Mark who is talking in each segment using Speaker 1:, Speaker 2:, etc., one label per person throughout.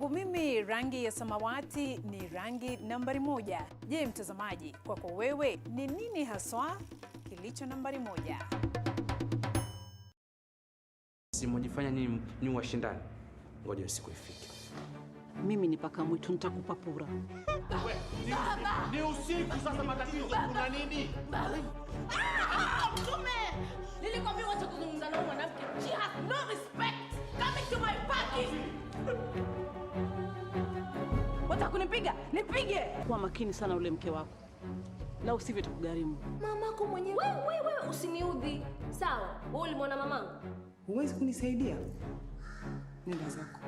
Speaker 1: Kwangu mimi rangi ya samawati ni rangi nambari 1. Je, mtazamaji, kwako wewe ni nini haswa kilicho nambari 1?
Speaker 2: Simojifanya ni washindani. Ngoja siku ifike.
Speaker 3: Mimi ni paka mwitu, nitakupa pura.
Speaker 4: Ni usiku sasa, matatizo kuna nini?
Speaker 5: Mtume! Nilikwambia wacha kuzungumza na mwanamke. She has no respect coming to my party. Wacha kunipiga, nipige.
Speaker 3: Kuwa makini sana ule mke wako. La usivyo tukugharimu.
Speaker 5: Mamako mwenyewe. Wewe usiniudhi. Sawa, wewe ulimwona mamangu?
Speaker 6: Huwezi kunisaidia? Nenda zako.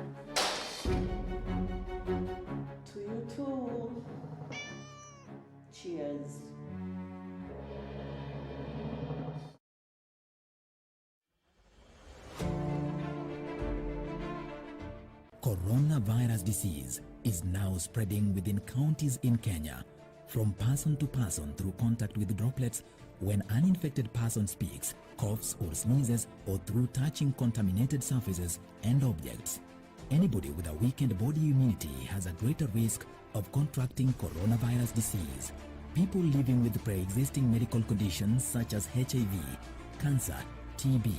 Speaker 3: To you too. Cheers.
Speaker 7: Coronavirus disease is now spreading within counties in Kenya, from person to person through contact with droplets when an infected person speaks, coughs or sneezes, or through touching contaminated surfaces and objects. Anybody with a weakened body immunity has a greater risk of contracting coronavirus disease. People living with pre-existing medical conditions such as HIV, cancer, TB,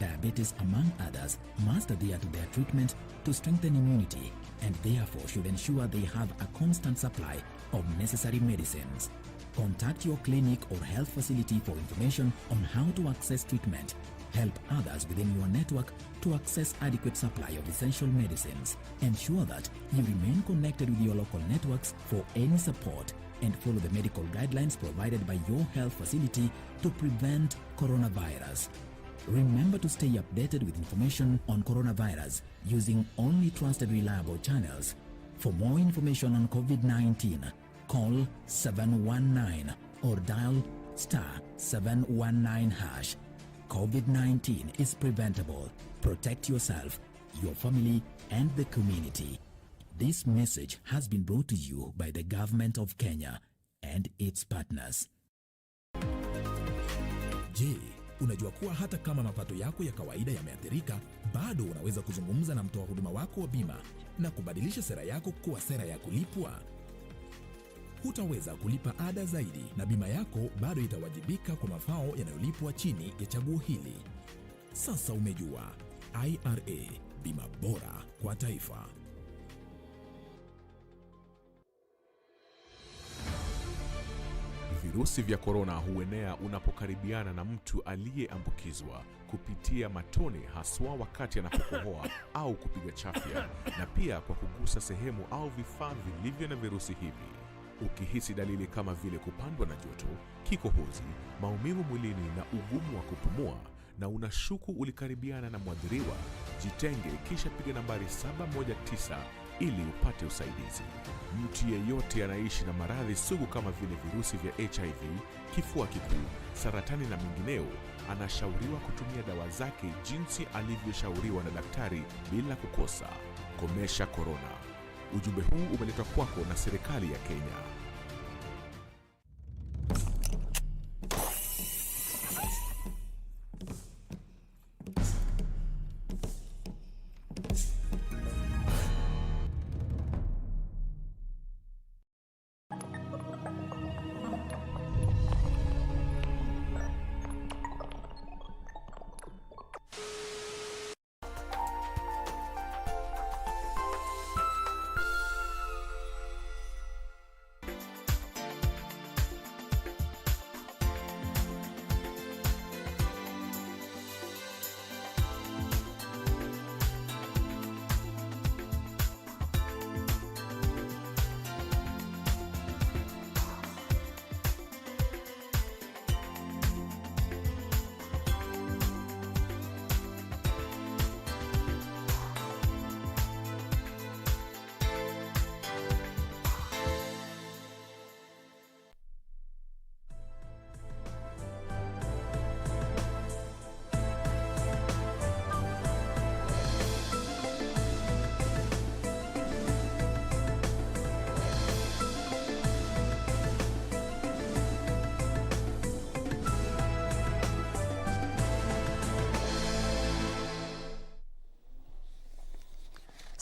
Speaker 7: diabetes among others must adhere to their treatment to strengthen immunity and therefore should ensure they have a constant supply of necessary medicines. Contact your clinic or health facility for information on how to access treatment. Help others within your network to access adequate supply of essential medicines. Ensure that you remain connected with your local networks for any support and follow the medical guidelines provided by your health facility to prevent coronavirus. Remember to stay updated with information on coronavirus using only trusted reliable channels. For more information on COVID-19, call 719 or dial *719#. COVID-19 is preventable. Protect yourself, your family, and the community. This message has been brought to you by the Government of Kenya and its partners.
Speaker 8: Je, unajua kuwa hata kama mapato yako ya kawaida yameathirika, bado unaweza kuzungumza na mtoa huduma wako wa bima na kubadilisha sera yako kuwa sera ya kulipwa? Hutaweza kulipa ada zaidi na bima yako bado itawajibika kwa mafao yanayolipwa chini ya chaguo hili. Sasa umejua. IRA, bima bora kwa taifa.
Speaker 9: Virusi vya korona huenea unapokaribiana na mtu aliyeambukizwa kupitia matone, haswa wakati anapokohoa au kupiga chafya, na pia kwa kugusa sehemu au vifaa vilivyo na virusi hivi. Ukihisi dalili kama vile kupandwa na joto, kikohozi, maumivu mwilini na ugumu wa kupumua, na unashuku ulikaribiana na mwathiriwa, jitenge kisha piga nambari 719 ili upate usaidizi. Mtu yeyote anaishi na maradhi sugu kama vile virusi vya HIV, kifua kikuu, saratani na mengineo anashauriwa kutumia dawa zake jinsi alivyoshauriwa na daktari bila kukosa. Komesha korona. Ujumbe huu umeletwa kwako na serikali ya Kenya.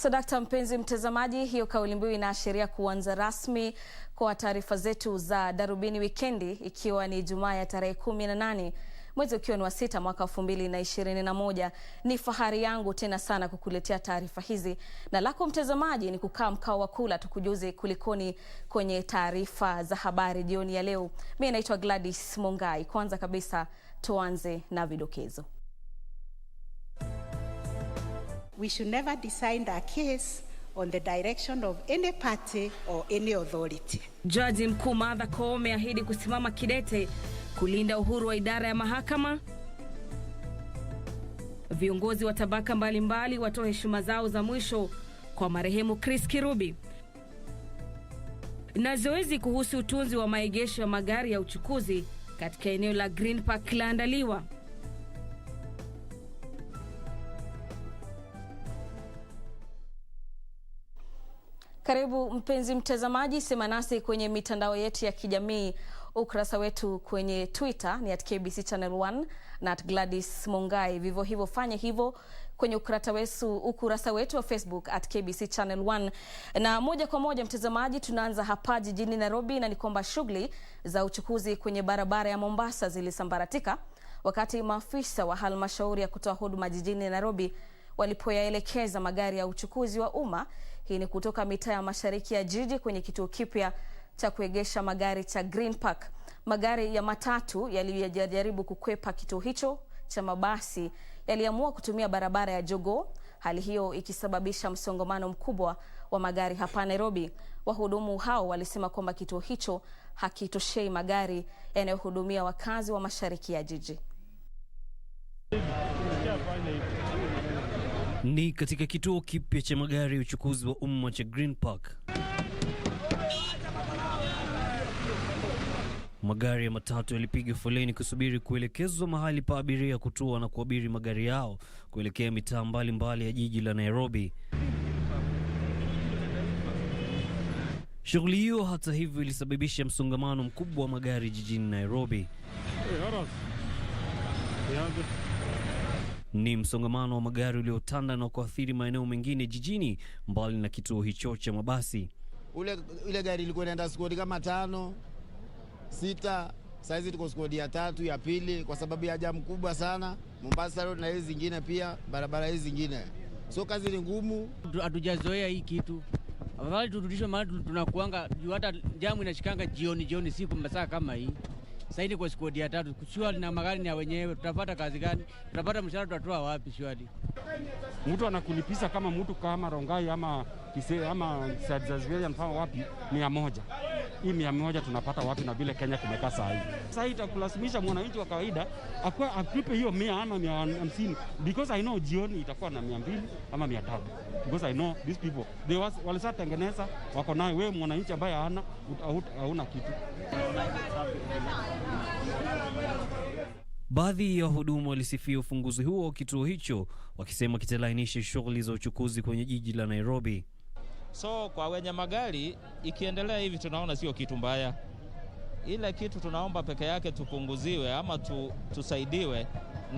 Speaker 10: Sadakta mpenzi mtazamaji, hiyo kauli mbiu inaashiria kuanza rasmi kwa taarifa zetu za Darubini Wikendi, ikiwa ni Ijumaa ya tarehe 18 mwezi ukiwa ni wa 6 mwaka 2021. Ni fahari yangu tena sana kukuletea taarifa hizi, na lako mtazamaji ni kukaa mkao wa kula tukujuze kulikoni kwenye taarifa za habari jioni ya leo. Mimi naitwa Gladys Mungai. Kwanza kabisa tuanze na vidokezo.
Speaker 11: We should never decide a case on the direction of any party or any authority.
Speaker 12: Jaji Mkuu Martha Koome ahidi kusimama kidete kulinda uhuru wa idara ya mahakama. Viongozi wa tabaka mbalimbali watoa heshima zao za mwisho kwa marehemu Chris Kirubi. Na zoezi kuhusu utunzi wa maegesho ya magari ya uchukuzi katika eneo la Green Park laandaliwa.
Speaker 10: Karibu mpenzi mtazamaji, sema nasi kwenye mitandao yetu ya kijamii. Ukurasa wetu kwenye Twitter ni @KBC Channel 1 na @Gladys Mungai. Vivyo hivyo fanya hivyo kwenye ukurasa wetu wa Facebook @KBC Channel 1. Na moja kwa moja mtazamaji, tunaanza hapa jijini Nairobi, na ni kwamba shughuli za uchukuzi kwenye barabara ya Mombasa zilisambaratika wakati maafisa wa halmashauri ya kutoa huduma jijini Nairobi walipoyaelekeza magari ya uchukuzi wa umma. Hii ni kutoka mitaa ya mashariki ya jiji kwenye kituo kipya cha kuegesha magari cha Green Park. Magari ya matatu yaliyojaribu kukwepa kituo hicho cha mabasi yaliamua kutumia barabara ya Jogoo, hali hiyo ikisababisha msongamano mkubwa wa magari hapa Nairobi. Wahudumu hao walisema kwamba kituo hicho hakitoshei magari yanayohudumia wakazi wa mashariki ya jiji.
Speaker 13: Ni katika kituo kipya cha magari ya uchukuzi wa umma cha Green Park. Magari ya matatu yalipiga foleni kusubiri kuelekezwa mahali pa abiria kutua na kuabiri magari yao kuelekea mitaa mbalimbali ya jiji la Nairobi. Shughuli hiyo hata hivyo ilisababisha msongamano mkubwa wa magari jijini Nairobi. Ni msongamano wa magari uliotanda na kuathiri maeneo mengine jijini mbali na kituo hicho cha mabasi.
Speaker 14: Ile gari ilikuwa inaenda skodi kama 5, 6, saizi tuko skodi ya 3 ya pili kwa sababu ya jamu kubwa sana Mombasa Road na hizi zingine pia barabara hizi zingine. So kazi ni ngumu,
Speaker 15: hatujazoea hii kitu. Afadhali turudishwe mahali tunakuanga juu hata jamu inashikanga jioni siku masaa kama hii. Sasa ni kwa skodi ya 3 kushua na magari ni ya wenyewe, tutapata kazi gani? Tutapata mshahara tutatoa wapi shwari?
Speaker 16: Mtu anakulipisa kama mtu kama Rongai ama Kisii ama Sadzazveria mfano wapi 100. Hii 100 tunapata wapi na vile Kenya kumekaa saa hii? Sasa itakulazimisha mwananchi wa kawaida akwa aklipe hiyo 100 ama 150 because I know jioni itakuwa na 200 ama 300. Because I know these people they walisha tengeneza wako nayo, wewe mwananchi ambaye hauna kitu.
Speaker 13: Baadhi ya wahudumu walisifia ufunguzi huo wa kituo hicho wakisema kitalainisha shughuli za uchukuzi kwenye jiji la Nairobi.
Speaker 17: So kwa wenye magari ikiendelea hivi tunaona sio kitu mbaya. Ile kitu tunaomba peke yake tupunguziwe ama tusaidiwe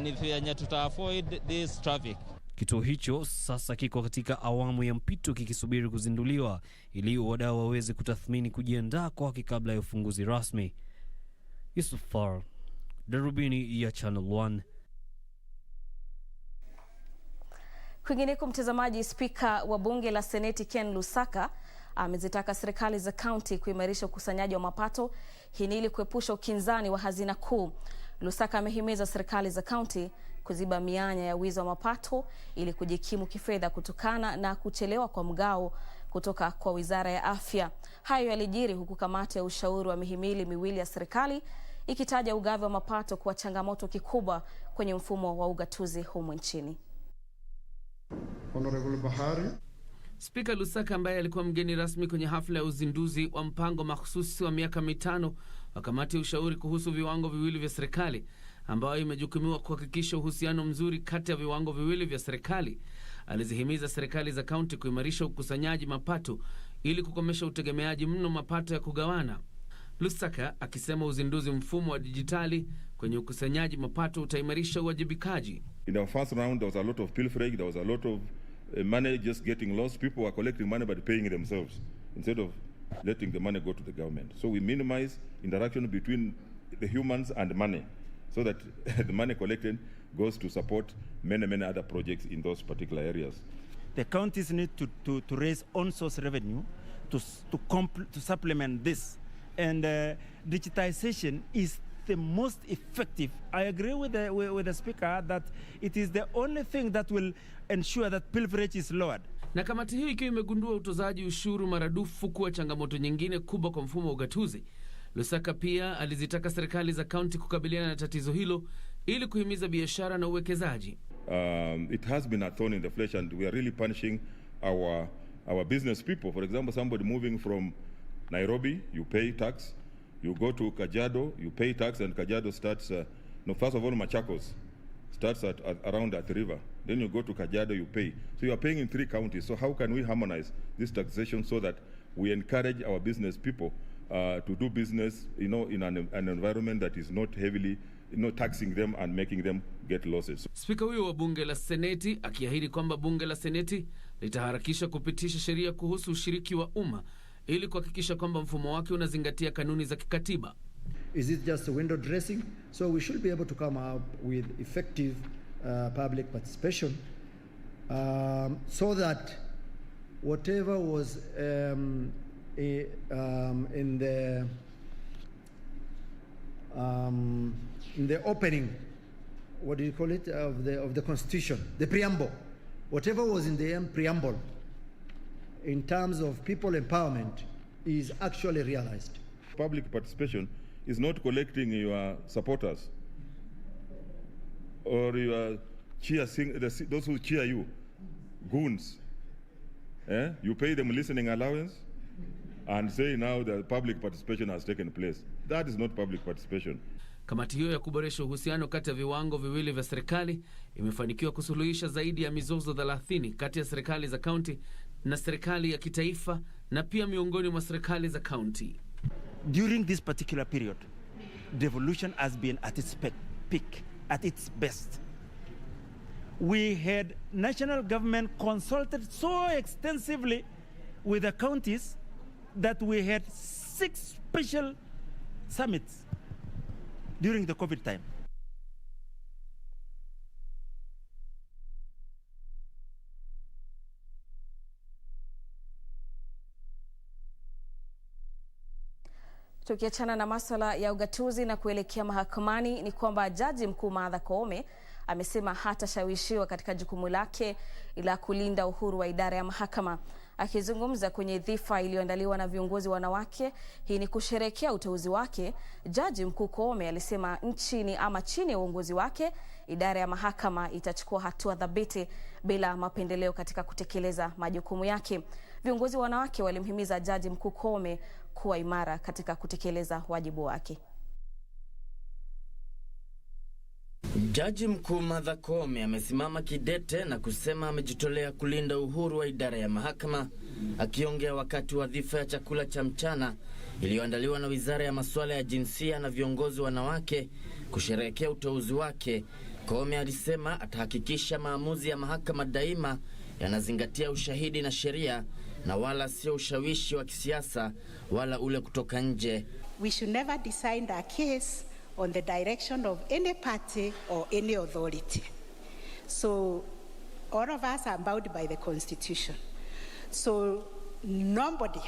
Speaker 17: ni vyenye tuta-avoid this traffic.
Speaker 13: Kituo hicho sasa kiko katika awamu ya mpito kikisubiri kuzinduliwa ili wadau waweze kutathmini kujiandaa kwake kabla ya ufunguzi rasmi. Yusuf Far, Darubini ya Channel 1.
Speaker 10: Kwingineko mtazamaji, spika wa bunge la Seneti Ken Lusaka amezitaka serikali za kaunti kuimarisha ukusanyaji wa mapato, hii ili kuepusha ukinzani wa hazina kuu. Lusaka amehimiza serikali za kaunti kuziba mianya ya wizi wa mapato ili kujikimu kifedha kutokana na kuchelewa kwa mgao kutoka kwa Wizara ya Afya. Hayo yalijiri huku kamati ya ushauri wa mihimili miwili ya serikali ikitaja ugavi wa mapato kuwa changamoto kikubwa kwenye mfumo wa ugatuzi humu nchini.
Speaker 18: Honorable Bahari.
Speaker 19: Spika Lusaka ambaye alikuwa mgeni rasmi kwenye hafla ya uzinduzi wa mpango mahususi wa miaka 5 wa kamati ya ushauri kuhusu viwango viwili vya serikali ambayo imejukumiwa kuhakikisha uhusiano mzuri kati ya viwango viwili vya serikali, alizihimiza serikali za kaunti kuimarisha ukusanyaji mapato ili kukomesha utegemeaji mno mapato ya kugawana. Lusaka akisema uzinduzi mfumo wa dijitali kwenye ukusanyaji mapato utaimarisha uwajibikaji.
Speaker 18: In the first round there was a lot of pilfering, there was a lot of money just getting lost. People are collecting money but paying themselves instead of letting the money go to the government. So we minimize interaction between the humans and money so that the money collected goes to support many, many other projects in those particular areas.
Speaker 20: The counties need to raise own source revenue to supplement this. And digitization is the most effective. I agree with the speaker that it is the only thing that will ensure that pilferage is lowered.
Speaker 19: Na kamati hiyo ikiwa imegundua utozaji ushuru maradufu kuwa changamoto nyingine kubwa kwa mfumo wa ugatuzi. Lusaka pia alizitaka serikali za kaunti kukabiliana na tatizo hilo ili kuhimiza biashara na uwekezaji.
Speaker 18: It has been a thorn in the flesh and we are really punishing our business people. For example, somebody moving from Nairobi, you pay tax. You go to Kajiado, you pay tax, and Kajiado starts, first of all, Machakos starts around that river. Then you go to Kajiado, you pay. So you are paying in 3 counties. So how can we harmonize this taxation so that we encourage our business people to do business, in an environment that is not heavily, taxing them and making them get losses.
Speaker 19: Spika huyo wa bunge la Seneti akiahidi kwamba bunge la Seneti litaharakisha kupitisha sheria kuhusu ushiriki wa umma ili kuhakikisha kwamba mfumo wake unazingatia kanuni za kikatiba.
Speaker 21: Is it just a window dressing? So we should be able to come up with effective public participation so that whatever was in the opening, what do you call it, of the Constitution, the preamble, whatever was in the preamble in terms of people empowerment is actually realized.
Speaker 18: Public participation is not collecting your supporters or your those who cheer you, goons. You pay them listening allowance and say now the public participation has taken place. That is not public participation.
Speaker 19: Kamati hiyo ya kuboresha uhusiano kati ya viwango viwili vya serikali imefanikiwa kusuluhisha zaidi ya mizozo 30 kati ya serikali za kaunti na serikali ya kitaifa na pia miongoni mwa serikali za kaunti.
Speaker 20: During this particular period, devolution has been at its peak, at its best. We had national government consulted so extensively with the counties that we had 6 special summits during the COVID time.
Speaker 10: Tukiachana na masuala ya ugatuzi na kuelekea mahakamani, ni kwamba Jaji Mkuu Martha Koome amesema hatashawishiwa katika jukumu lake ila kulinda uhuru wa idara ya mahakama. Akizungumza kwenye dhifa iliyoandaliwa na viongozi wanawake, hii ni kusherehekea uteuzi wake, Jaji Mkuu Koome alisema nchini ama chini ya uongozi wake, idara ya mahakama itachukua hatua thabiti bila mapendeleo katika kutekeleza majukumu yake. Viongozi wanawake walimhimiza Jaji Mkuu Koome kuwa imara katika kutekeleza wajibu wake.
Speaker 22: Jaji Mkuu Martha Koome amesimama kidete na kusema amejitolea kulinda uhuru wa idara ya mahakama. Akiongea wakati wa dhifa ya chakula cha mchana iliyoandaliwa na Wizara ya Masuala ya Jinsia na viongozi wanawake kusherehekea uteuzi wake, Koome alisema atahakikisha maamuzi ya mahakama daima yanazingatia ushahidi na sheria na wala sio ushawishi wa kisiasa wala ule kutoka nje.
Speaker 11: We should never decide a case on the direction of any party or any authority. So all of us are bound by the Constitution. So nobody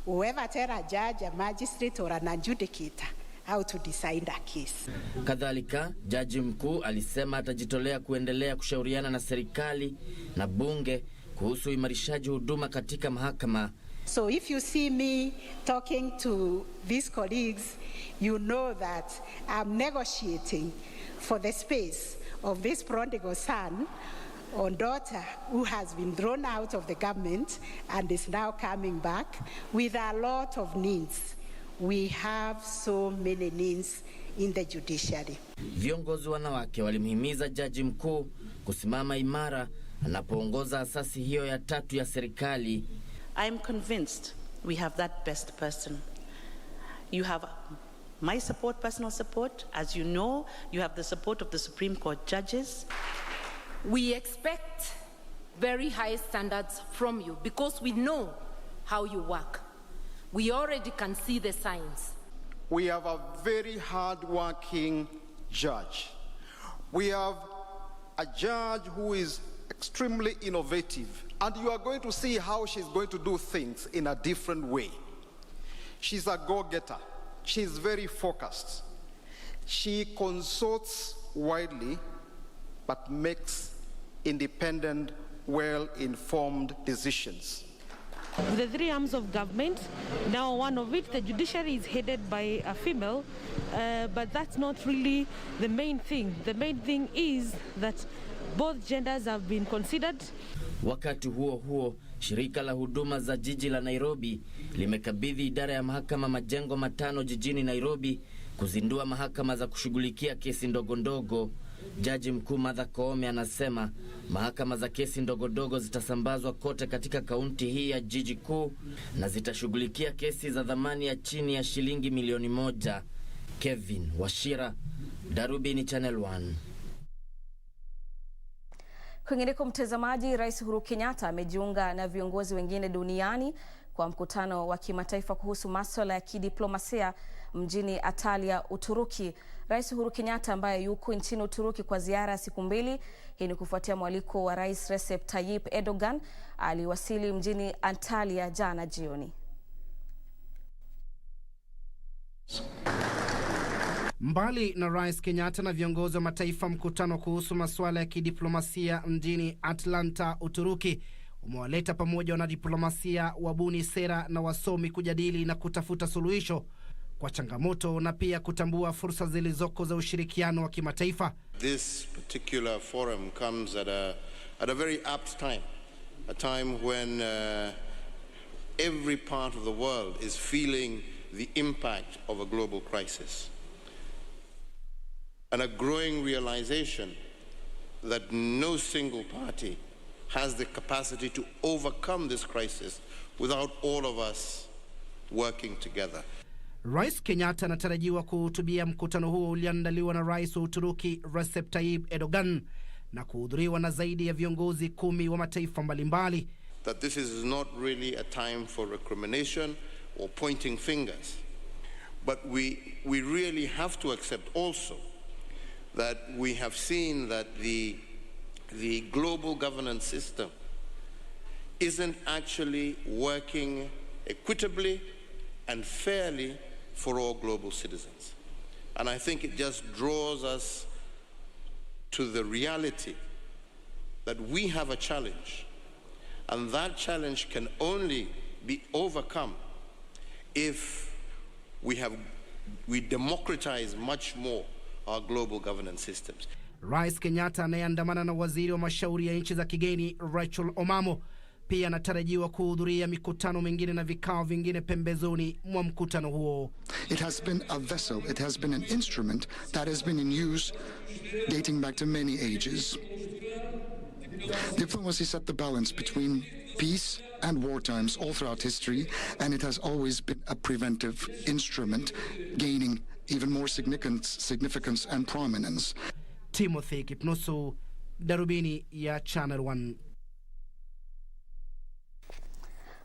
Speaker 11: will ever tell a judge, a magistrate or an adjudicator how to decide a case.
Speaker 22: Kadhalika, Jaji Mkuu alisema atajitolea kuendelea kushauriana na serikali na bunge kuhusu imarishaji huduma katika mahakama.
Speaker 11: So if you see me talking to these colleagues, you know that I'm negotiating for the space of this prodigal son or daughter who has been thrown out of the government and is now coming back with a lot of needs. We have so many needs in the judiciary.
Speaker 22: Viongozi wanawake walimhimiza Jaji Mkuu kusimama imara anapoongoza asasi hiyo ya tatu ya serikali.
Speaker 23: I'm convinced we have that best person. You have my support, personal support. As you know, you have the support of the Supreme Court judges.
Speaker 24: We expect
Speaker 1: very high standards from you because we know how you work. We already can see the signs.
Speaker 2: We have a very hard-working judge. We have a judge who is extremely innovative, and you are going to see how she's going to do things in a different way. She's a go-getter. She's very focused. She consults widely, but makes independent, well-informed decisions.
Speaker 4: The three arms of government, now one of it, the judiciary, is headed by a female, but that's not really the main thing. The main thing is that both genders have been considered.
Speaker 22: Wakati huo huo, shirika la huduma za jiji la Nairobi limekabidhi idara ya mahakama majengo 5 jijini Nairobi kuzindua mahakama za kushughulikia kesi ndogo ndogo. Jaji mkuu Martha Koome anasema mahakama za kesi ndogo ndogo zitasambazwa kote katika kaunti hii ya jiji kuu na zitashughulikia kesi za dhamani ya chini ya shilingi milioni 1. Kevin Washira, Darubini Channel 1.
Speaker 10: Kwingineko mtazamaji, Rais Uhuru Kenyatta amejiunga na viongozi wengine duniani kwa mkutano wa kimataifa kuhusu masuala ya kidiplomasia mjini Antalya, Uturuki. Rais Uhuru Kenyatta ambaye yuko nchini Uturuki kwa ziara ya siku 2, hii ni kufuatia mwaliko wa Rais Recep Tayyip Erdogan, aliwasili mjini Antalya jana jioni.
Speaker 24: Mbali na Rais Kenyatta na viongozi wa mataifa, mkutano kuhusu masuala ya kidiplomasia mjini Atlanta, Uturuki umewaleta pamoja wanadiplomasia, wabuni sera na wasomi kujadili na kutafuta suluhisho kwa changamoto na pia kutambua fursa zilizoko za ushirikiano wa kimataifa.
Speaker 25: This particular forum comes at a very apt time, a time when every part of the world is feeling the impact of a global crisis, and a growing realization that no single party has the capacity to overcome this crisis without all of us working together.
Speaker 24: Rais Kenyatta anatarajiwa kuhutubia mkutano huo ulioandaliwa na Rais wa Uturuki Recep Tayyip Erdogan na kuhudhuriwa na zaidi ya viongozi 10 wa mataifa mbalimbali.
Speaker 25: That this is not really a time for recrimination or pointing fingers, but we really have to accept also that we have seen that the global governance system isn't actually working equitably and fairly for all global citizens. And I think it just draws us to the reality that we have a challenge, and that challenge can only be overcome if we democratize much more our global governance systems.
Speaker 24: Rais Kenyatta anayeandamana na waziri wa mashauri ya nchi za kigeni Rachel Omamo pia anatarajiwa kuhudhuria mikutano mingine na vikao vingine pembezoni mwa mkutano huo.
Speaker 26: It has been a vessel, it has been an instrument that has been in use dating back to many ages. Diplomacy set the balance between peace and war times all throughout history, and it has always been a preventive instrument, gaining even more significance and prominence.
Speaker 24: Timothy Kipnusu, Darubini ya Channel 1.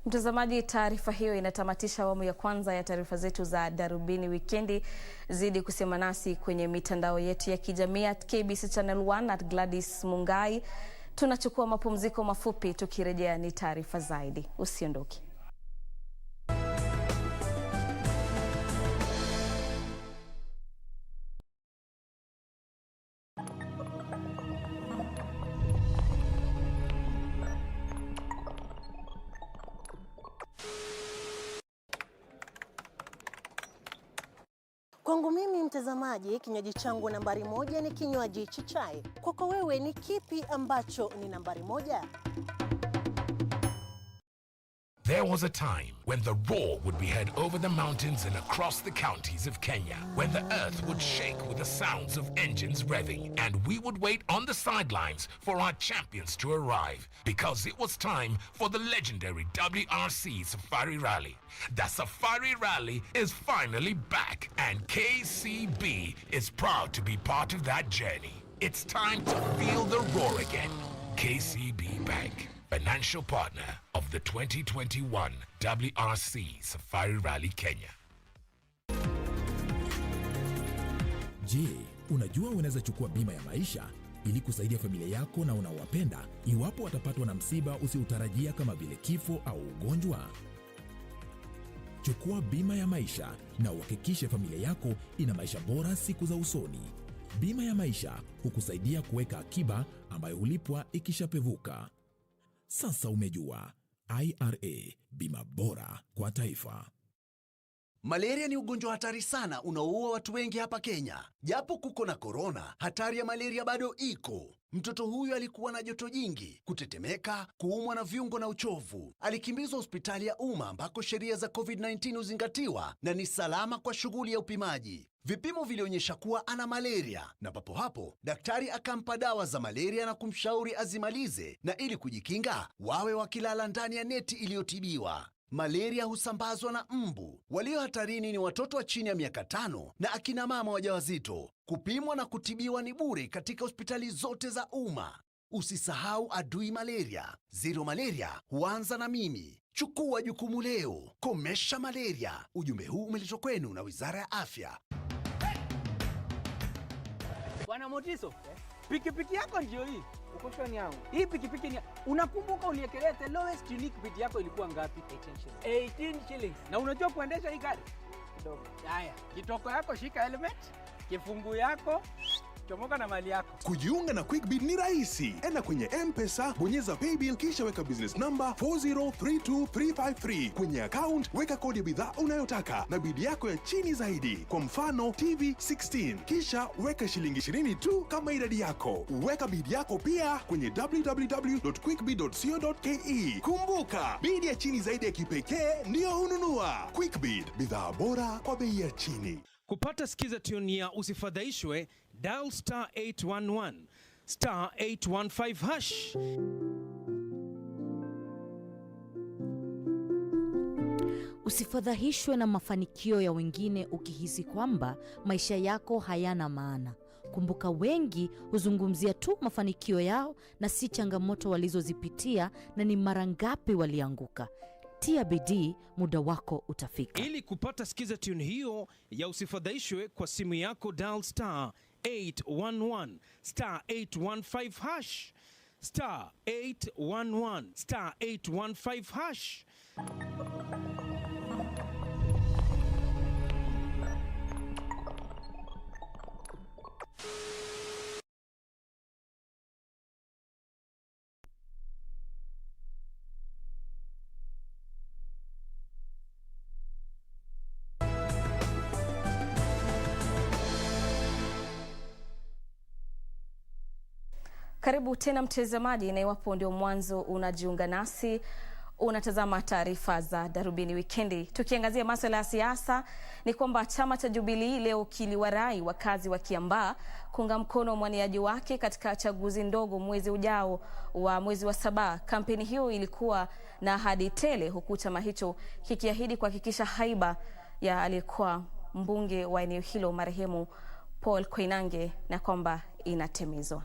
Speaker 10: Mtazamaji, taarifa hiyo inatamatisha awamu ya kwanza ya taarifa zetu za Darubini Wikendi. Zidi kusema nasi kwenye mitandao yetu ya kijamii @KBC Channel 1 @Gladys Mungai. Tunachukua mapumziko mafupi, tukirejea ni taarifa zaidi. Usiondoke.
Speaker 27: Kwangu mimi mtazamaji, kinywaji changu nambari 1 ni kinywaji cha chai. Kwako wewe ni kipi ambacho ni nambari 1?
Speaker 28: There was a time when the roar would be heard over the mountains and across the counties of Kenya, when the earth would shake with the sounds of engines revving, and we would wait on the sidelines for our champions to arrive, because it was time for the legendary WRC Safari Rally. The Safari Rally is finally back, and KCB is proud to be part of that journey. It's time to feel the roar again. KCB Bank, financial partner of the 2021 WRC Safari Rally Kenya.
Speaker 3: Je, unajua unaweza chukua bima ya maisha ili kusaidia familia yako na unaowapenda iwapo watapatwa na msiba usiotarajia kama vile kifo au ugonjwa? Chukua bima ya maisha na uhakikishe familia yako ina maisha bora siku za usoni. Bima ya maisha hukusaidia kuweka akiba ambayo hulipwa ikishapevuka. Sasa umejua. IRA, bima bora kwa taifa.
Speaker 5: Malaria ni ugonjwa hatari sana unaoua watu wengi hapa Kenya. Japo kuko na korona, hatari ya malaria bado iko. Mtoto huyu alikuwa na joto jingi, kutetemeka, kuumwa na viungo na uchovu. Alikimbizwa hospitali ya umma ambako sheria za COVID-19 huzingatiwa na ni salama kwa shughuli ya upimaji. Vipimo vilionyesha kuwa ana malaria na papo hapo daktari akampa dawa za malaria na kumshauri azimalize, na ili kujikinga wawe wakilala ndani ya neti iliyotibiwa. Malaria husambazwa na mbu. Walio hatarini ni watoto wa chini ya miaka 5 na akina mama wajawazito. Kupimwa na kutibiwa ni bure katika hospitali zote za umma. Usisahau adui malaria. Zero malaria huanza na mimi. Chukua jukumu leo. Komesha malaria. Ujumbe huu umeletwa kwenu na Wizara ya Afya.
Speaker 6: Bwana Motiso, pikipiki yako ndio hii. Uko shoni yangu. Hii pikipiki ni unakumbuka uniekelea the lowest unique bid yako ilikuwa ngapi? 18 shillings. Na unajua kuendesha hii gari? Kidogo. Haya, kitoko yako shika helmet, kifungu yako chomoka na mali yako.
Speaker 7: Kujiunga na QuickBid ni rahisi. Enda kwenye M-Pesa, bonyeza paybill kisha weka business number 4032353. Kwenye account weka kodi ya bidhaa unayotaka na bid yako ya chini zaidi. Kwa mfano TV 16. Kisha weka shilingi 20 tu kama idadi yako. Weka bid yako pia kwenye www.quickbid.co.ke. Kumbuka, bid ya chini zaidi ya kipekee ndio hununua. QuickBid, bidhaa bora kwa bei ya chini.
Speaker 8: Kupata skiza tune ya Usifadhaishwe, dial star 811 star 815 hash.
Speaker 9: Usifadhaishwe na mafanikio ya wengine ukihisi kwamba maisha yako hayana maana. Kumbuka, wengi huzungumzia tu mafanikio yao na si changamoto walizozipitia na ni mara ngapi walianguka. Tia bidii, muda wako utafika.
Speaker 8: Ili kupata skiza tune hiyo ya Usifadhaishwe kwa simu yako, dial star 811 star 815 hash. Star 811 star 815 hash.
Speaker 10: Karibu tena mtazamaji, na iwapo ndio mwanzo unajiunga nasi, unatazama taarifa za Darubini Wikendi. Tukiangazia masuala ya siasa, ni kwamba chama cha Jubilee leo kiliwarai wakazi wa Kiambaa kuunga mkono mwaniaji wake katika chaguzi ndogo mwezi ujao wa mwezi wa 7. Kampeni hiyo ilikuwa na ahadi tele, huku chama hicho kikiahidi kuhakikisha haiba ya aliyekuwa mbunge wa eneo hilo marehemu Paul Koinange na kwamba inatimizwa.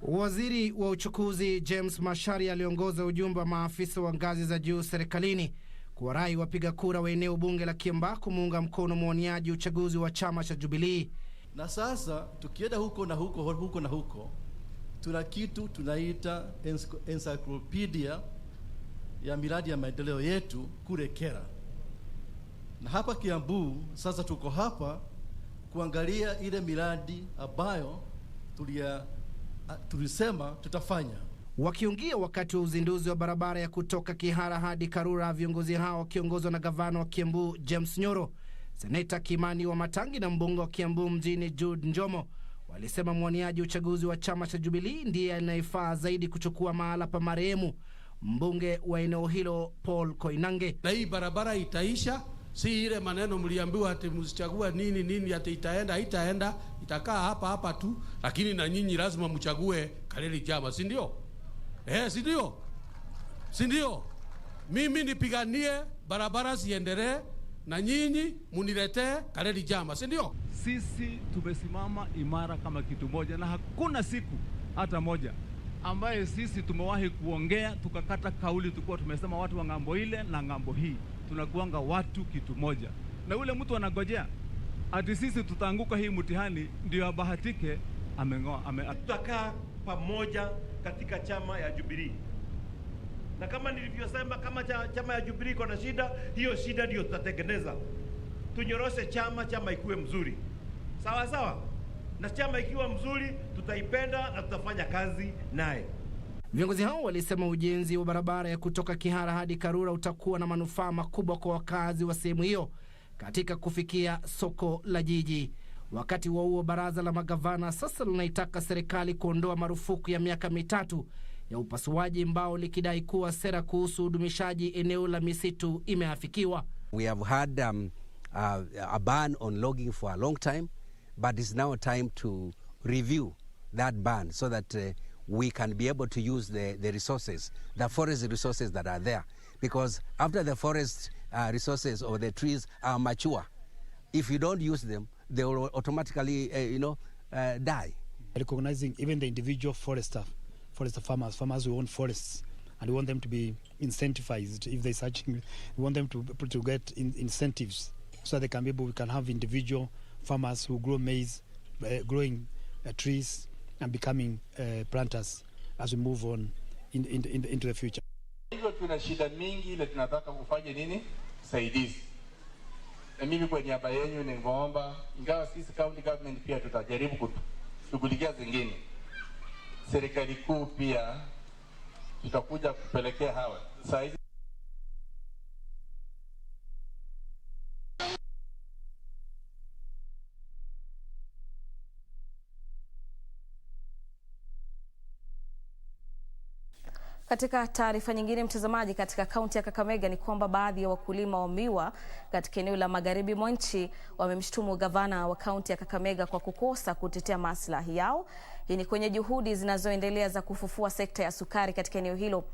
Speaker 24: Waziri wa uchukuzi James Macharia aliongoza ujumbe wa maafisa wa ngazi za juu serikalini kuwarai wapiga kura wa eneo bunge la Kiambaa kumuunga mkono mwaniaji uchaguzi wa chama cha Jubilee.
Speaker 12: Na sasa tukienda huko na huko, tuna kitu tunaita encyclopedia ya miradi ya maendeleo yetu kule Kera. Na hapa Kiambu sasa tuko hapa kuangalia ile miradi ambayo tulisema tutafanya.
Speaker 24: Wakiongea wakati wa uzinduzi wa barabara ya kutoka Kihara hadi Karura, viongozi hao wakiongozwa na gavana wa Kiambu James Nyoro, seneta Kimani wa Matangi na mbunge wa Kiambu mjini Jude Njomo walisema mwaniaji uchaguzi wa chama cha Jubilee ndiye anayefaa zaidi kuchukua mahala pa marehemu mbunge wa eneo hilo Paul Koinange.
Speaker 14: Na hii barabara itaisha, si ile maneno mliambiwa ati msichagua nini ati haitaenda, itakaa hapa tu, lakini na nyinyi lazima mchague Kaleli Jama, si ndio? Si ndio? Mimi nipiganie barabara ziendelee na nyinyi muniletee Kaleli Jama, si ndio?
Speaker 29: Sisi tumesimama imara kama kitu moja na hakuna siku hata moja
Speaker 13: ambaye sisi tumewahi kuongea tukakata kauli, tulikuwa tumesema watu wa ngambo ile na ngambo hii tunakuanga watu kitu moja, na ule mtu anagojea ati sisi tutaanguka hii mtihani ndio abahatike ameng'oa.
Speaker 15: Tutakaa pamoja katika chama ya Jubilee, na kama nilivyosema, kama chama ya Jubilee iko na shida, hiyo shida ndio tutatengeneza. Tunyoroshe chama ikuwe mzuri, sawa sawa, na chama ikiwa mzuri tutaipenda na tutafanya kazi naye.
Speaker 24: Viongozi hao walisema ujenzi wa barabara ya kutoka Kihara hadi Karura utakuwa na manufaa makubwa kwa wakazi wa sehemu hiyo katika kufikia soko la jiji. Wakati huo baraza la magavana sasa linaitaka serikali kuondoa marufuku ya miaka 3 ya upasuaji mbao, likidai kuwa sera kuhusu udumishaji eneo la misitu imeafikiwa.
Speaker 16: We have had a ban on logging for a long time, but it's now time to review that ban so that we can be able to use the resources, the forest resources that are there. Because after the forest resources or the trees are mature, if you don't use them, they will automatically, die.
Speaker 17: Recognizing even the individual forest farmers who own forests, and we want them to be incentivized if they're searching. We want them to get incentives so they can we can have individual farmers who grow maize, growing trees and becoming planters as we move on into the future.
Speaker 18: Hivyo tuna shida mingi ile tunataka kufanya nini? Saidizi. Na mimi kwa niaba yenu ningeomba, ingawa sisi county government pia tutajaribu kushughulikia zingine, serikali kuu pia tutakuja kupelekea hawa. Saizi
Speaker 10: Katika taarifa nyingine, mtazamaji, katika kaunti ya Kakamega ni kwamba baadhi ya wakulima wa miwa katika eneo la magharibi mwa nchi wamemshtumu gavana wa kaunti ya Kakamega kwa kukosa kutetea maslahi yao. Hii ni kwenye juhudi zinazoendelea za kufufua sekta ya sukari katika eneo hilo.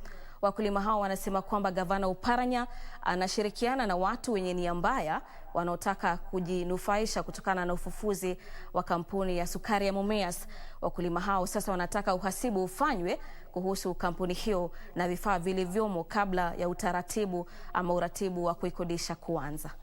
Speaker 10: Wakulima hao wanasema kwamba gavana Oparanya anashirikiana na watu wenye nia mbaya wanaotaka kujinufaisha kutokana na ufufuzi wa kampuni ya sukari ya Mumias. Wakulima hao sasa wanataka uhasibu ufanywe kuhusu kampuni hiyo na vifaa vilivyomo kabla ya uratibu wa kuikodisha kuanza.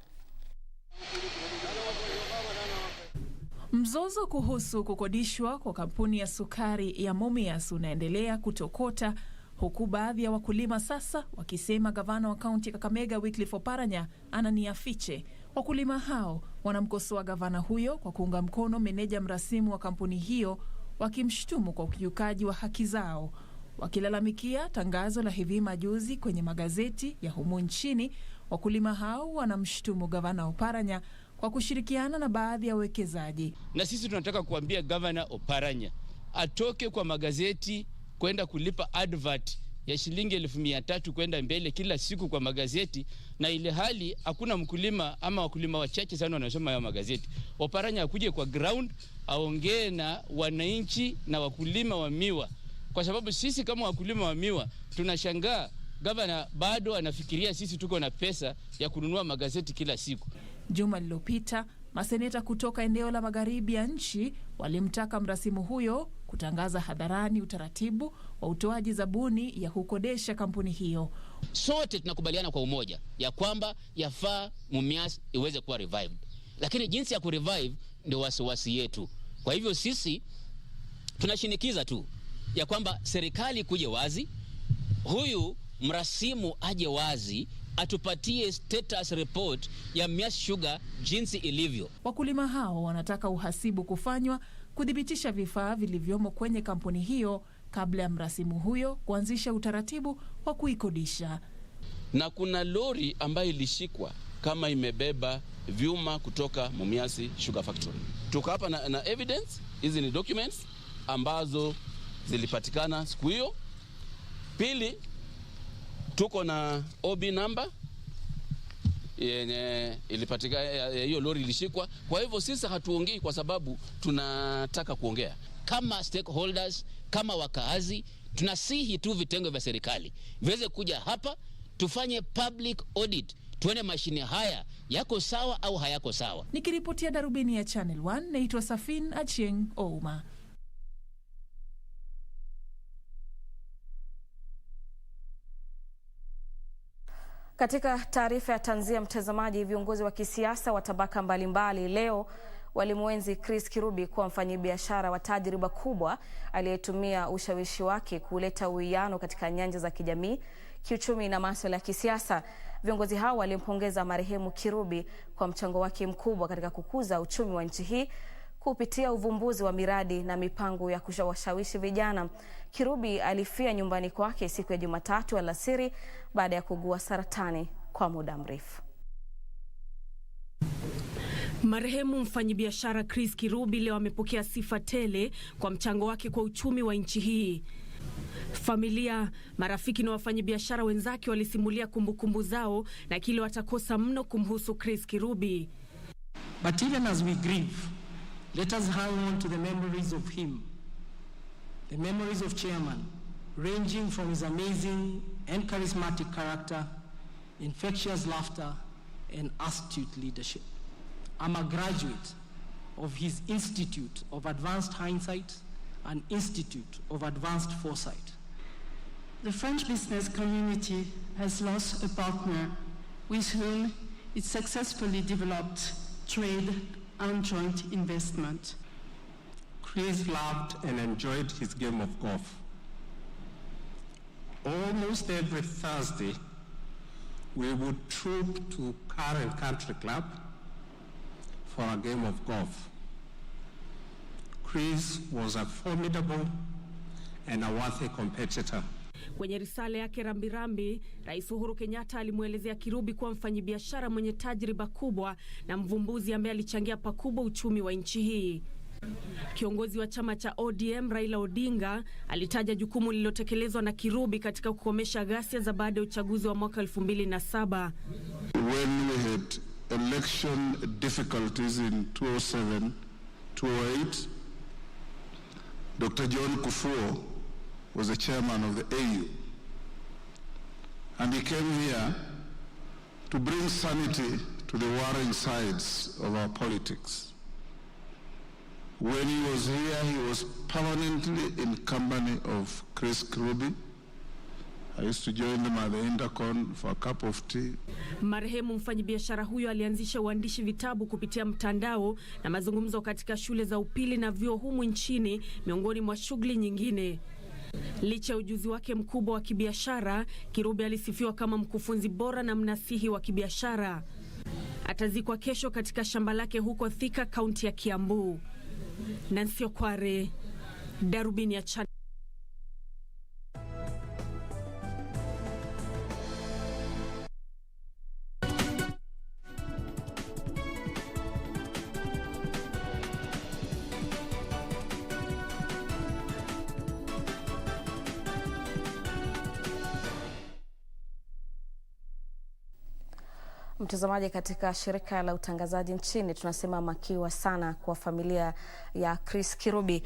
Speaker 19: Mzozo kuhusu kukodishwa kwa kampuni ya sukari ya Mumias unaendelea kutokota, huku baadhi ya wakulima sasa wakisema gavana wa kaunti ya Kakamega Wycliffe Oparanya ana nia fiche. Wakulima hao wanamkosoa gavana huyo kwa kuunga mkono meneja mrasimu wa kampuni hiyo, wakimshtumu kwa ukiukaji wa haki zao. Wakilalamikia tangazo la hivi majuzi kwenye magazeti ya humu nchini, wakulima hao wanamshtumu gavana Oparanya kwa kushirikiana na baadhi ya wawekezaji.
Speaker 20: Na sisi tunataka kuambia gavana Oparanya atoke kwa magazeti kwenda kulipa advert ya shilingi 1,300 kwenda mbele kila siku kwa magazeti, na ile hali hakuna mkulima ama wakulima wachache sana wanasoma hayo magazeti. Oparanya akuje kwa ground aongee na wananchi na wakulima wa miwa, kwa sababu sisi kama wakulima wa miwa tunashangaa gavana bado anafikiria sisi tuko na pesa ya kununua magazeti kila siku.
Speaker 19: Juma lililopita, maseneta kutoka eneo la magharibi ya nchi walimtaka mrasimu huyo kutangaza hadharani utaratibu wa utoaji zabuni ya kukodesha kampuni hiyo.
Speaker 21: Sote tunakubaliana kwa umoja ya kwamba yafaa Mumias iweze kuwa revived, lakini jinsi ya kurevive ndio wasiwasi yetu. Kwa hivyo sisi tunashinikiza tu ya kwamba serikali kuje wazi, huyu mrasimu aje wazi, atupatie status report ya Mumias Sugar jinsi ilivyo.
Speaker 19: Wakulima hao wanataka uhasibu kufanywa kudhibitisha vifaa vilivyomo kwenye kampuni hiyo kabla ya mrasimu huyo kuanzisha utaratibu wa kuikodisha.
Speaker 29: Na kuna lori ambayo ilishikwa kama imebeba vyuma kutoka Mumias Sugar Factory. Tuko hapa na evidence, hizi ni documents ambazo zilipatikana siku hiyo. Pili, tuko na OB number yenye ilipatikana, hiyo lori ilishikwa. Kwa hivyo sisi hatuongei kwa sababu tunataka kuongea.
Speaker 21: Kama stakeholders, kama wakaazi, tunasihi tu vitengo vya serikali viweze kuja hapa tufanye public audit, tuone mashine haya yako sawa au hayako sawa.
Speaker 19: Nikiripotia Darubini ya Channel 1, naitwa Safin Achieng Ouma.
Speaker 10: Katika taarifa ya tanzia, mtazamaji, viongozi wa kisiasa wa tabaka mbalimbali leo walimwenzi Chris Kirubi kuwa mfanyabiashara wa tajriba kubwa aliyetumia ushawishi wake kuleta uwiano katika nyanja za kijamii, kiuchumi na masuala ya kisiasa. Viongozi hao walimpongeza marehemu Kirubi kwa mchango wake mkubwa katika kukuza uchumi wa nchi hii kupitia uvumbuzi wa miradi na mipango ya kuwashawishi vijana. Kirubi alifia nyumbani kwake siku ya Jumatatu alasiri baada ya kuugua saratani kwa muda mrefu.
Speaker 1: Marehemu mfanyabiashara Chris Kirubi leo amepokea sifa tele kwa mchango wake kwa uchumi wa nchi hii. Familia, marafiki na wafanyabiashara wenzake walisimulia kumbukumbu zao na kile watakosa mno kumhusu Chris Kirubi.
Speaker 2: But even as we grieve, let us hang on to the memories of him. The memories of Chairman, ranging from his amazing and charismatic character, infectious laughter, and astute leadership. I'm a graduate of his Institute of Advanced Hindsight and Institute of Advanced Foresight.
Speaker 4: The French business community has lost a partner with whom it successfully developed trade and joint investment.
Speaker 11: Chris loved and enjoyed his game of golf. Almost every Thursday, we would troop to Current Country Club for a game of golf. Chris was a formidable and a worthy competitor.
Speaker 1: Kwenye risala yake rambirambi, Rais Uhuru Kenyatta alimuelezea Kirubi kuwa mfanyabiashara mwenye tajriba kubwa na mvumbuzi ambaye alichangia pakubwa uchumi wa nchi hii. Kiongozi wa chama cha ODM Raila Odinga alitaja jukumu lililotekelezwa na Kirubi katika kukomesha ghasia za baada ya uchaguzi wa mwaka 2007.
Speaker 22: When we had election difficulties in 2007, 2008, Dr. John Kufuor was the chairman of the AU, and he came here to bring sanity to the warring sides of our politics. When he was here, he was permanently in company of Chris Kirubi. I used to join them at the Intercon for a cup of tea.
Speaker 1: Marehemu mfanyabiashara huyo alianzisha uandishi vitabu kupitia mtandao na mazungumzo katika shule za upili na vyuo humu nchini, miongoni mwa shughuli nyingine. Licha ya ujuzi wake mkubwa wa kibiashara, Kirubi alisifiwa kama mkufunzi bora na mnasihi wa kibiashara. Atazikwa kesho katika shamba lake huko Thika, kaunti ya Kiambu. Nancy Okware, Darubini ya Channel.
Speaker 10: Mtazamaji, katika shirika la utangazaji nchini tunasema makiwa sana kwa familia ya Chris Kirubi.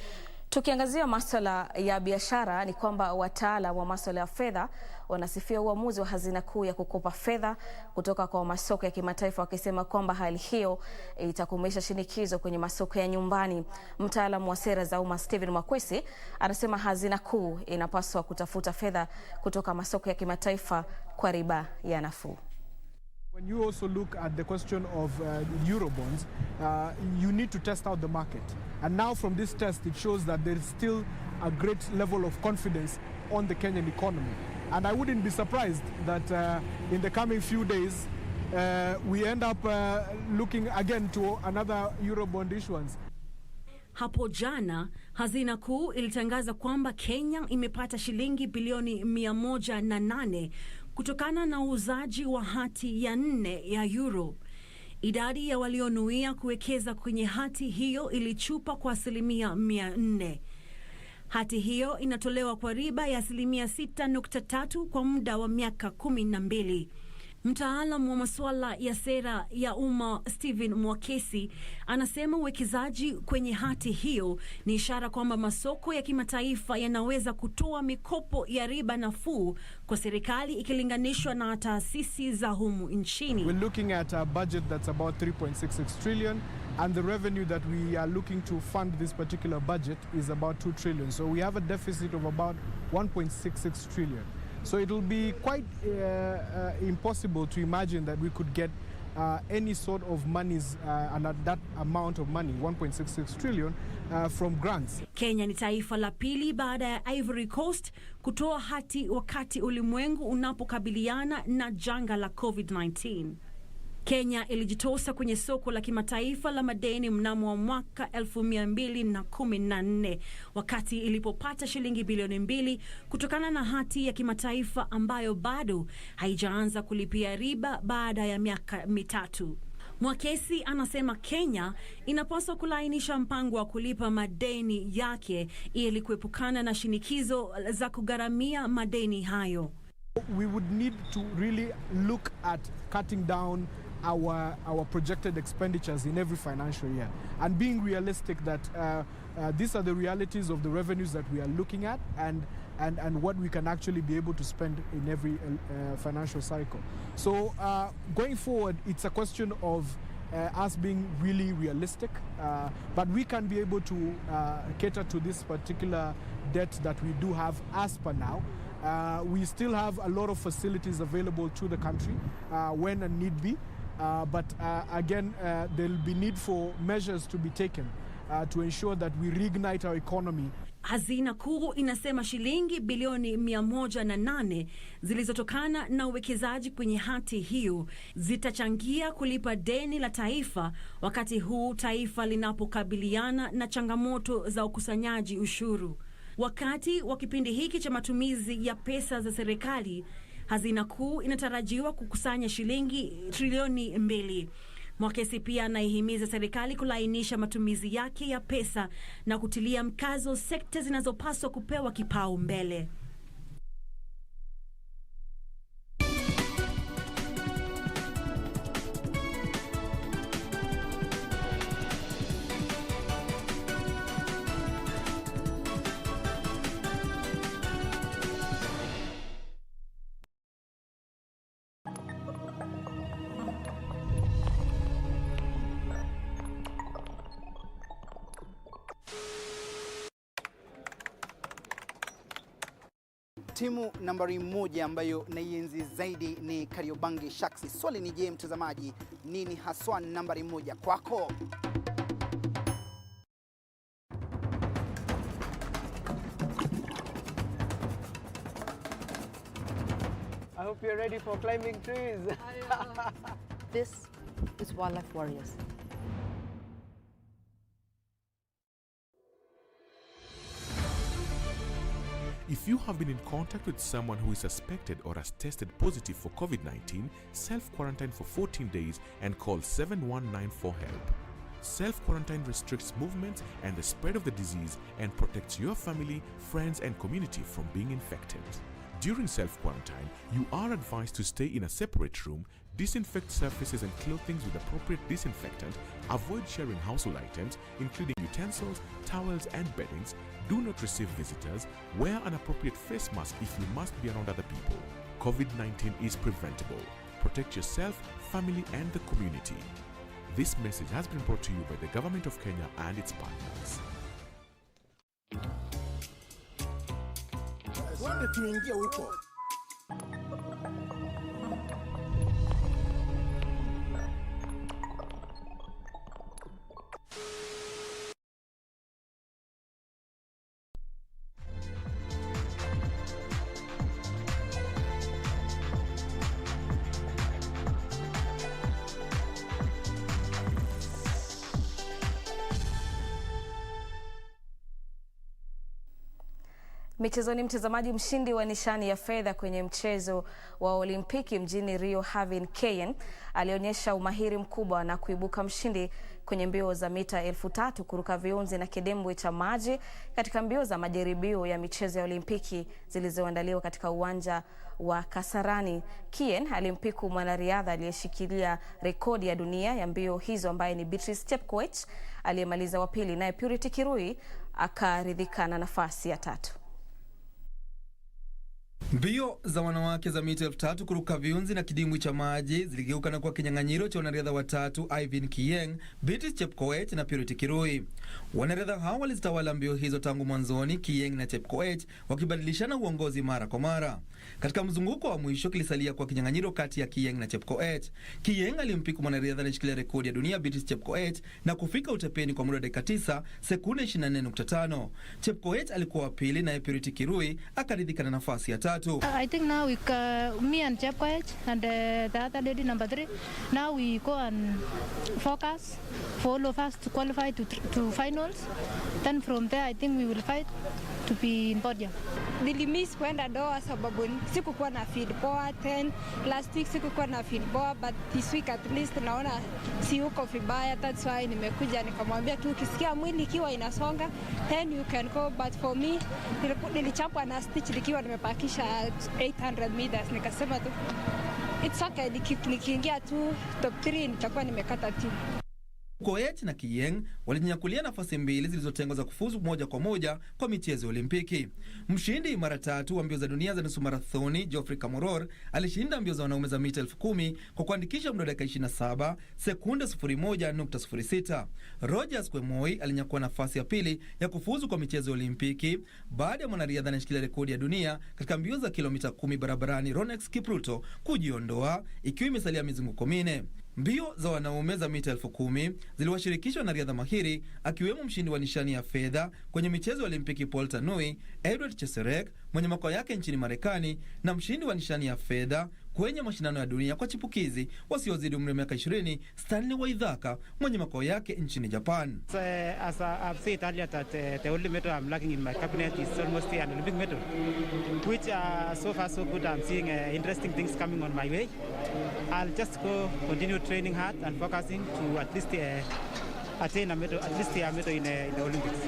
Speaker 10: Tukiangazia masuala ya biashara, ni kwamba wataalamu wa masuala ya fedha wanasifia uamuzi wa hazina kuu ya kukopa fedha kutoka kwa masoko ya kimataifa, wakisema kwamba hali hiyo itakomesha shinikizo kwenye masoko ya nyumbani. Mtaalamu wa sera za umma Stephen Makwesi anasema hazina kuu inapaswa kutafuta fedha kutoka masoko ya kimataifa kwa riba ya nafuu.
Speaker 23: When you also look at the question of Eurobonds, you need to test out the market. And now from this test, it shows that there is still a great level of confidence on the Kenyan economy. And I wouldn't be surprised that in the coming few days, we end up looking again to another Eurobond issuance.
Speaker 1: Hapo jana, hazina kuu ilitangaza kwamba Kenya imepata shilingi bilioni 108 kutokana na uuzaji wa hati ya 4 ya euro. Idadi ya walionuia kuwekeza kwenye hati hiyo ilichupa kwa 400%. Hati hiyo inatolewa kwa riba ya 6.3% kwa muda wa miaka 12. Mtaalamu wa masuala ya sera ya umma Stephen Mwakesi anasema uwekezaji kwenye hati hiyo ni ishara kwamba masoko ya kimataifa yanaweza kutoa mikopo ya riba nafuu kwa serikali ikilinganishwa na taasisi za humu nchini.
Speaker 23: We're looking at a budget that's about 3.66 trillion, and the revenue that we are looking to fund this particular budget is about 2 trillion. So we have a deficit of about 1.66 trillion. So it will be quite impossible to imagine that we could get any sort of monies and that amount of money, 1.66 trillion, from grants.
Speaker 1: Kenya ni taifa la pili baada ya Ivory Coast kutoa hati wakati ulimwengu unapokabiliana na janga la COVID-19. Kenya ilijitosa kwenye soko la kimataifa la madeni mnamo wa mwaka 2014 wakati ilipopata shilingi bilioni 2 kutokana na hati ya kimataifa ambayo bado haijaanza kulipia riba baada ya miaka 3. Mwakesi anasema Kenya inapaswa kulainisha mpango wa kulipa madeni yake ili kuepukana na shinikizo za kugharamia madeni hayo.
Speaker 23: We would need to really look at cutting down our projected expenditures in every financial year and being realistic that these are the realities of the revenues that we are looking at and what we can actually be able to spend in every financial cycle. So going forward, it's a question of us being really realistic, but we can be able to cater to this particular debt that we do have as per now. We still have a lot of facilities available to the country when a need be, but again, there will be need for measures to be taken to ensure that we reignite our economy.
Speaker 1: Hazina kuu inasema shilingi bilioni 108 zilizotokana na uwekezaji kwenye hati hiyo zitachangia kulipa deni la taifa wakati huu taifa linapokabiliana na changamoto za ukusanyaji ushuru. Wakati wa kipindi hiki cha matumizi ya pesa za serikali, hazina kuu inatarajiwa kukusanya shilingi trilioni 2. Mwakesi pia anaihimiza serikali kulainisha matumizi yake ya pesa na kutilia mkazo sekta zinazopaswa kupewa kipaumbele.
Speaker 3: Timu nambari 1 ambayo naienzi zaidi ni Kariobangi Sharks. Swali ni je, mtazamaji, nini haswa nambari 1 kwako?
Speaker 5: I hope you're ready for climbing trees.
Speaker 6: This is Wildlife Warriors.
Speaker 7: If you have been in contact with someone who is suspected or has tested positive for COVID-19, self-quarantine for 14 days and call 719 for help. Self-quarantine restricts movement and the spread of the disease and protects your family, friends and community from being infected. During self-quarantine, you are advised to stay in a separate room, disinfect surfaces and clothing with appropriate disinfectant, avoid sharing household items including utensils, towels and beddings, do not receive visitors, wear an appropriate face mask if you must be around other people. COVID-19 is preventable. Protect yourself, family and the community. This message has been brought to you by the Government of Kenya and its partners.
Speaker 10: Michezoni mtazamaji, mshindi wa nishani ya fedha kwenye mchezo wa Olimpiki mjini Rio Havin Keyen alionyesha umahiri mkubwa na kuibuka mshindi kwenye mbio za mita 3000 kuruka viunzi na kidembwe cha maji katika mbio za majaribio ya michezo ya Olimpiki zilizoandaliwa katika uwanja wa Kasarani. Keyen alimpiku mwanariadha aliyeshikilia rekodi ya dunia ya mbio hizo ambaye ni Beatrice Chepkoech aliyemaliza wa pili, naye Purity Kirui akaridhika na nafasi ya 3.
Speaker 8: Mbio za wanawake za mita 3000 kuruka viunzi na kidimbwi cha maji ziligeuka na kuwa kinyang'anyiro cha wanariadha watatu, Ivan Kiyeng, Beatrice Chepkoech na Purity Kirui. Wanariadha hao walizitawala mbio hizo tangu mwanzoni, Kiyeng na Chepkoech wakibadilishana uongozi mara kwa mara. Katika mzunguko wa mwisho kilisalia kwa kinyang'anyiro kati ya Kiyeng na Chepkoech. Kiyeng alimpiku mwanariadha anayeshikilia rekodi ya dunia Beatrice Chepkoech na kufika utepeni kwa muda wa dakika 9 sekunde 24.5. Chepkoech alikuwa wa pili na Purity Kirui akaridhika na nafasi ya tatu.
Speaker 9: I think now me and Chepkoech and the other lady number 3, now we go and focus for all of us to qualify to finals. Then from there I think we will fight to be in podium.
Speaker 12: Nilimiss kwenda Doha sababu sikukuwa na feed poa. Then last week sikukuwa na feed poa, but this week at least naona si uko vibaya. That's why nimekuja nikamwambia tu ukisikia mwili ikiwa inasonga then you can go, but for me nilichapwa na stitch nikiwa nimepakisha 800 meters, nikasema tu it's okay, nikiingia tu top 3 nitakuwa nimekata timu.
Speaker 8: Koech na Kiyeng walijinyakulia nafasi mbili zilizotengwa za kufuzu moja kwa moja kwa michezo ya Olimpiki. Mshindi mara 3 wa mbio za dunia za nusu marathoni, Geoffrey Kamworor, alishinda mbio za wanaume za mita 10,000 kwa kuandikisha muda wa dakika 27 sekunde 01.06. Rogers Kwemoi alinyakua nafasi ya pili ya kufuzu kwa michezo ya Olimpiki baada ya mwanariadha anayeshikilia rekodi ya dunia katika mbio za kilomita 10 barabarani, Ronex Kipruto, kujiondoa ikiwa imesalia mizunguko 4. Mbio za wanaume za mita 10,000 ziliwashirikishwa na riadha mahiri akiwemo mshindi wa nishani ya fedha kwenye michezo ya Olimpiki Paul Tanui, Edward Cheserek mwenye makao yake nchini Marekani, na mshindi wa nishani ya fedha kwenye mashindano ya dunia kwa chipukizi wasiozidi umri wa miaka 20, Stanley Waithaka mwenye makao yake nchini Japan.
Speaker 13: As I've said earlier that the only medal I'm lacking in my cabinet is almost an Olympic medal, which so far so good. I'm seeing interesting things coming on my way. I'll just continue training hard and focusing to at least attain a medal, at least a medal in the Olympics.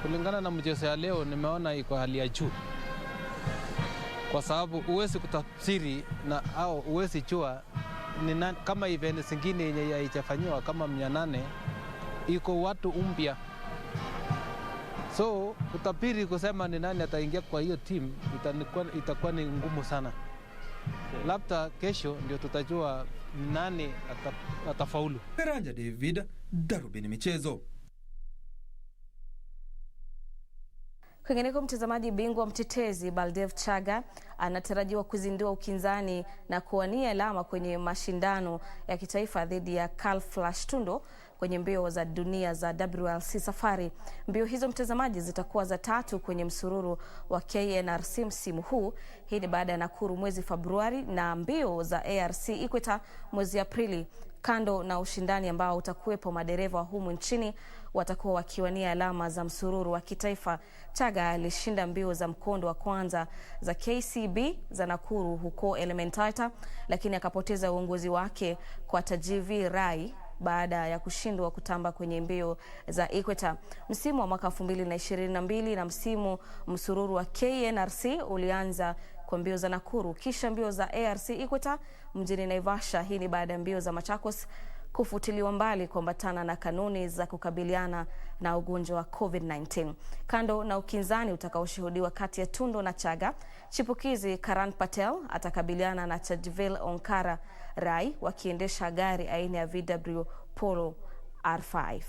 Speaker 5: Kulingana na mchezo ya leo nimeona iko hali ya juu, kwa sababu uwezi kutafsiri na au uwezi jua ni kama event zingine yenye haijafanywa kama 800 iko watu mpya, so utapiri kusema ni nani ataingia kwa hiyo team itakuwa ni ngumu sana. Labda kesho ndio tutajua nani atafaulu.
Speaker 8: Karanja David, Darubini Michezo.
Speaker 10: Kwingineko, mtazamaji, bingwa mtetezi Baldev Chaga anatarajiwa kuzindua ukinzani na kuwania alama kwenye mashindano ya kitaifa dhidi ya Carl Flash Tundo kwenye mbio za dunia za WLC Safari. Mbio hizo, mtazamaji, zitakuwa za 3 kwenye msururu wa KNRC msimu huu. Hii ni baada ya Nakuru mwezi Februari na mbio za ARC Equator mwezi Aprili. Kando na ushindani ambao utakuwepo, madereva humu nchini watakuwa wakiwania alama za msururu wa kitaifa. Chaga alishinda mbio za mkondo wa kwanza za KCB za Nakuru huko Elementaita, lakini akapoteza uongozi wake kwa Tajivi Rai baada ya kushindwa kutamba kwenye mbio za Equator. Msimu wa mwaka 2022 na msimu msururu wa KNRC ulianza kwa mbio za Nakuru, kisha mbio za ARC Equator mjini Naivasha. Hii ni baada ya mbio za Machakos kufutiliwa mbali kuambatana na kanuni za kukabiliana na ugonjwa wa COVID-19. Kando na ukinzani utakaoshuhudiwa kati ya Tundo na Chaga, chipukizi Karan Patel atakabiliana na Chajvel Onkara Rai wakiendesha gari aina ya VW Polo R5.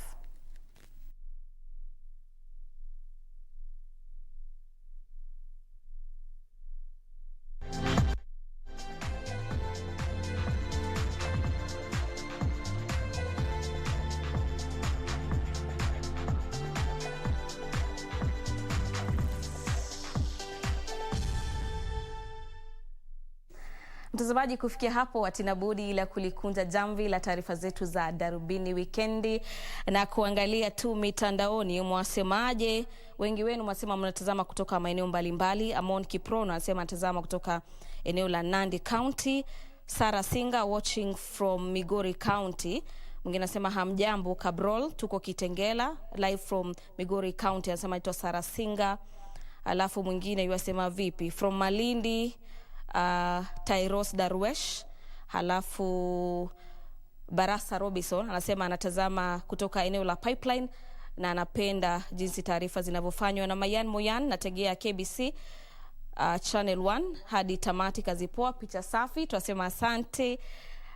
Speaker 10: Mtazamaji, kufikia hapo hatina budi ila kulikunja jamvi la taarifa zetu za Darubini Wikendi na kuangalia tu mitandaoni. Mwasemaje? Wengi wenu mwasema mnatazama kutoka maeneo mbalimbali. Amon Kiprono anasema anatazama kutoka eneo la Nandi County. Sara Singa watching from Migori County. Mwingine anasema hamjambo Kabrol, tuko Kitengela live from Migori County. Anasema ito Sara Singa. Alafu mwingine yuasema vipi from Malindi, Tairos Darwesh. Halafu Barasa Robinson anasema anatazama kutoka eneo la Pipeline na anapenda jinsi taarifa zinavyofanywa. Na Mayan Moyan nategea KBC Channel 1 hadi tamati. Kazi poa, picha safi, tunasema asante.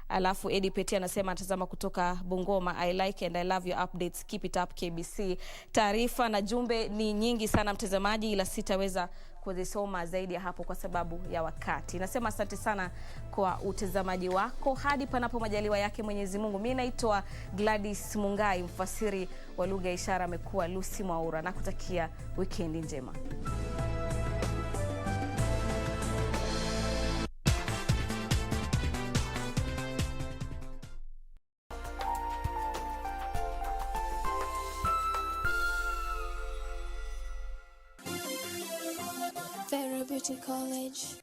Speaker 10: Alafu Eddie Peti anasema atazama kutoka Bungoma, I like and I love your updates, keep it up KBC. Taarifa na jumbe ni nyingi sana mtazamaji, ila sitaweza kuzisoma zaidi ya hapo kwa sababu ya wakati. Nasema asante sana kwa utazamaji wako hadi panapo majaliwa yake Mwenyezi Mungu. Mimi naitwa Gladys Mungai, mfasiri wa lugha ya ishara amekuwa Lucy Mwaura, na kutakia weekend njema.
Speaker 14: Vera Beauty College.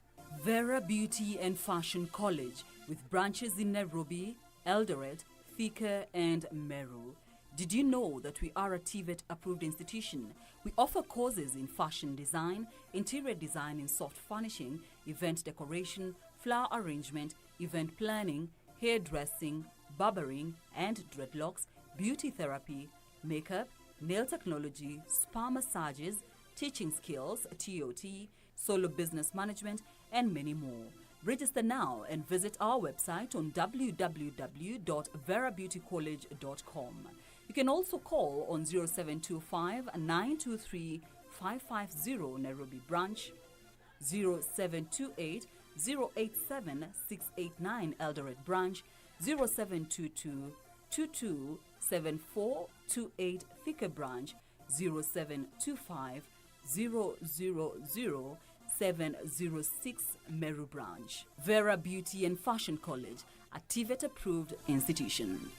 Speaker 14: Vera Beauty and Fashion College, with branches in Nairobi, Eldoret, Thika and Meru. Did you know that we are a TVET approved institution? We offer courses in fashion design, interior design in soft furnishing, event decoration, flower arrangement, event planning, hairdressing, barbering and dreadlocks, beauty therapy, makeup, nail technology, spa massages, teaching skills, TOT, solo business management, and many more. Register now and visit our website on www.verabeautycollege.com. You can also call on 0725 923 550 Nairobi branch, 0728 087 689 Eldoret branch, 0722 22 7428 Thika branch, 0725 000-706 Meru branch. Vera Beauty and Fashion College, a TVET approved institution.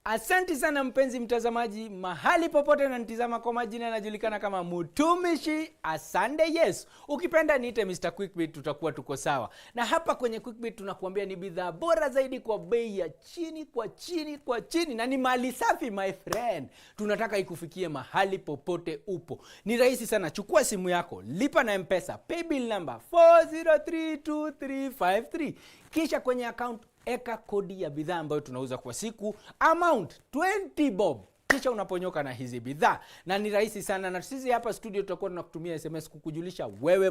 Speaker 15: Asante sana mpenzi mtazamaji, mahali popote na nitizama, kwa majina yanajulikana kama Mutumishi Asante Yesu. Ukipenda niite Mr. Quickbit, tutakuwa tuko sawa. Na hapa kwenye Quickbit tunakuambia ni bidhaa bora zaidi kwa bei ya chini kwa chini na ni mali safi my friend. Tunataka ikufikie mahali popote upo. Ni rahisi sana, chukua simu yako, lipa na M-Pesa, paybill number 4032353. Kisha kwenye account eka kodi ya bidhaa ambayo tunauza kwa siku, amount 20 bob. Kisha unaponyoka na hizi bidhaa. Na ni rahisi sana, na sisi hapa studio tutakuwa tunakutumia SMS kukujulisha wewe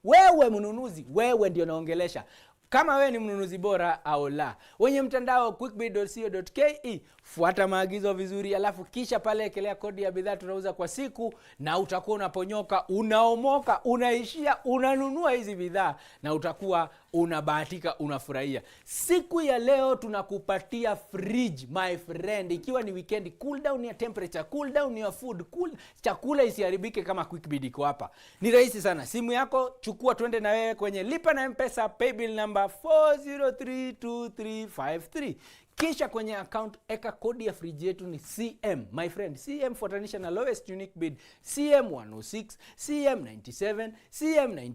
Speaker 15: wewe mnunuzi, wewe ndio naongelesha, kama wewe ni mnunuzi bora au la. Wenye mtandao quickbit.co.ke, fuata maagizo vizuri, alafu kisha pale ekelea kodi ya bidhaa tunauza kwa siku, na utakuwa unaponyoka, unaomoka, unaishia, unanunua hizi bidhaa, na utakuwa unabahatika, unafurahia. Siku ya leo tunakupatia fridge my friend, ikiwa ni weekend, cool down ya temperature, cool down ya food, cool, chakula isiharibike kama Quickbit iko hapa. Ni rahisi sana, simu yako chukua, twende na wewe kwenye lipa na M-Pesa, paybill number 4032353. Kisha kwenye account eka kodi ya fridge yetu ni CM my friend. CM fuatanisha na lowest unique bid, CM 106, CM 97, CM 90.